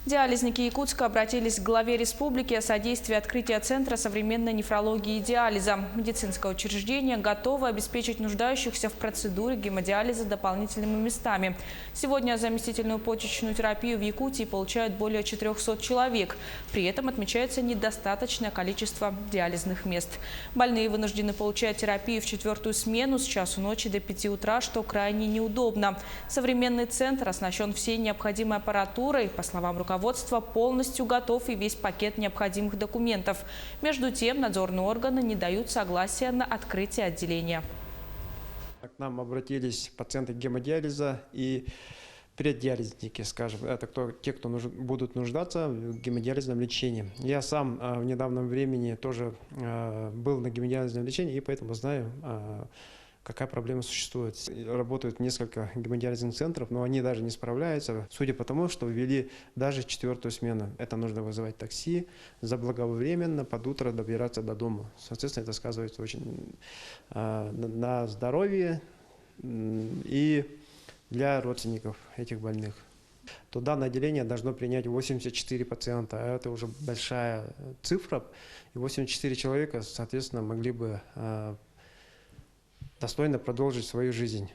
Диализники Якутска обратились к главе республики о содействии открытия Центра современной нефрологии и диализа. Медицинское учреждение готово обеспечить нуждающихся в процедуре гемодиализа дополнительными местами. Сегодня заместительную почечную терапию в Якутии получают более 400 человек. При этом отмечается недостаточное количество диализных мест. Больные вынуждены получать терапию в 4-ю смену с часу ночи до 5 утра, что крайне неудобно. Современный центр оснащен всей необходимой аппаратурой. По словам руководства, полностью готов и весь пакет необходимых документов. Между тем, надзорные органы не дают согласия на открытие отделения. К нам обратились пациенты гемодиализа и преддиализники, скажем. Это те, кто будут нуждаться в гемодиализном лечении. Я сам в недавнем времени тоже был на гемодиализном лечении, и поэтому знаю, какая проблема существует. Работают несколько гемодиализных центров, но они даже не справляются, судя по тому, что ввели даже 4-ю смену. Это нужно вызывать такси, заблаговременно под утро добираться до дома. Соответственно, это сказывается очень на здоровье и для родственников этих больных. То данное отделение должно принять 84 пациента, а это уже большая цифра. И 84 человека, соответственно, могли бы достойно продолжить свою жизнь.